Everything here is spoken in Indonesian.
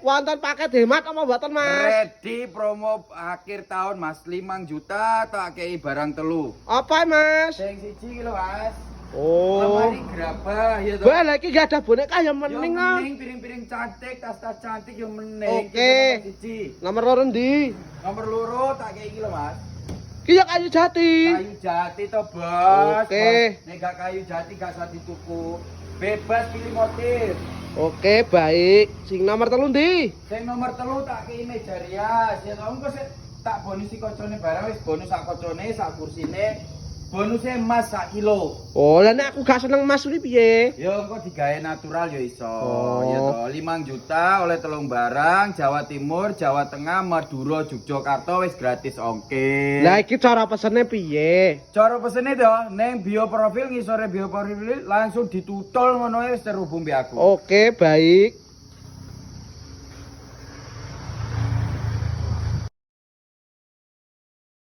wonten paket hemat apa mboten, Mas? Ready promo akhir tahun Mas, 5 juta tak kei barang telu. Apa, Mas? Sing siji ki lho, Mas. Oh. Lemari gerabah ya toh. Wah, lagi gak ada boneka yang Yo mending ah. mending piring-piring cantik, tas-tas cantik yo mending. Oke. Siji. Nomor loro ndi? Nomor loro tak kei iki lho, Mas. Ki ya kayu jati. Kayu jati to, Bos. Oke. Bos. Nek gak kayu jati gak usah dituku. Bebas pilih motif. Oke, baik. Sing nomor telu ndi? Sing nomor telu tak kei meja rias. Ya tau engko sik tak bonus si kocone barang wis bonus sak kocone, sak kursine. Bonusnya emas 1 kilo. Oh, lah nek aku gak seneng Mas kuwi piye? Yo engko digawe natural yo iso. Oh. Ya toh, 5 juta oleh telung barang, Jawa Timur, Jawa Tengah, Madura, Yogyakarta wis gratis ongkir. Lah iki cara pesene piye? Cara pesene to, neng bio profil ngisore bio profil langsung ditutul ngono wis terhubung mbek aku. Oke, baik.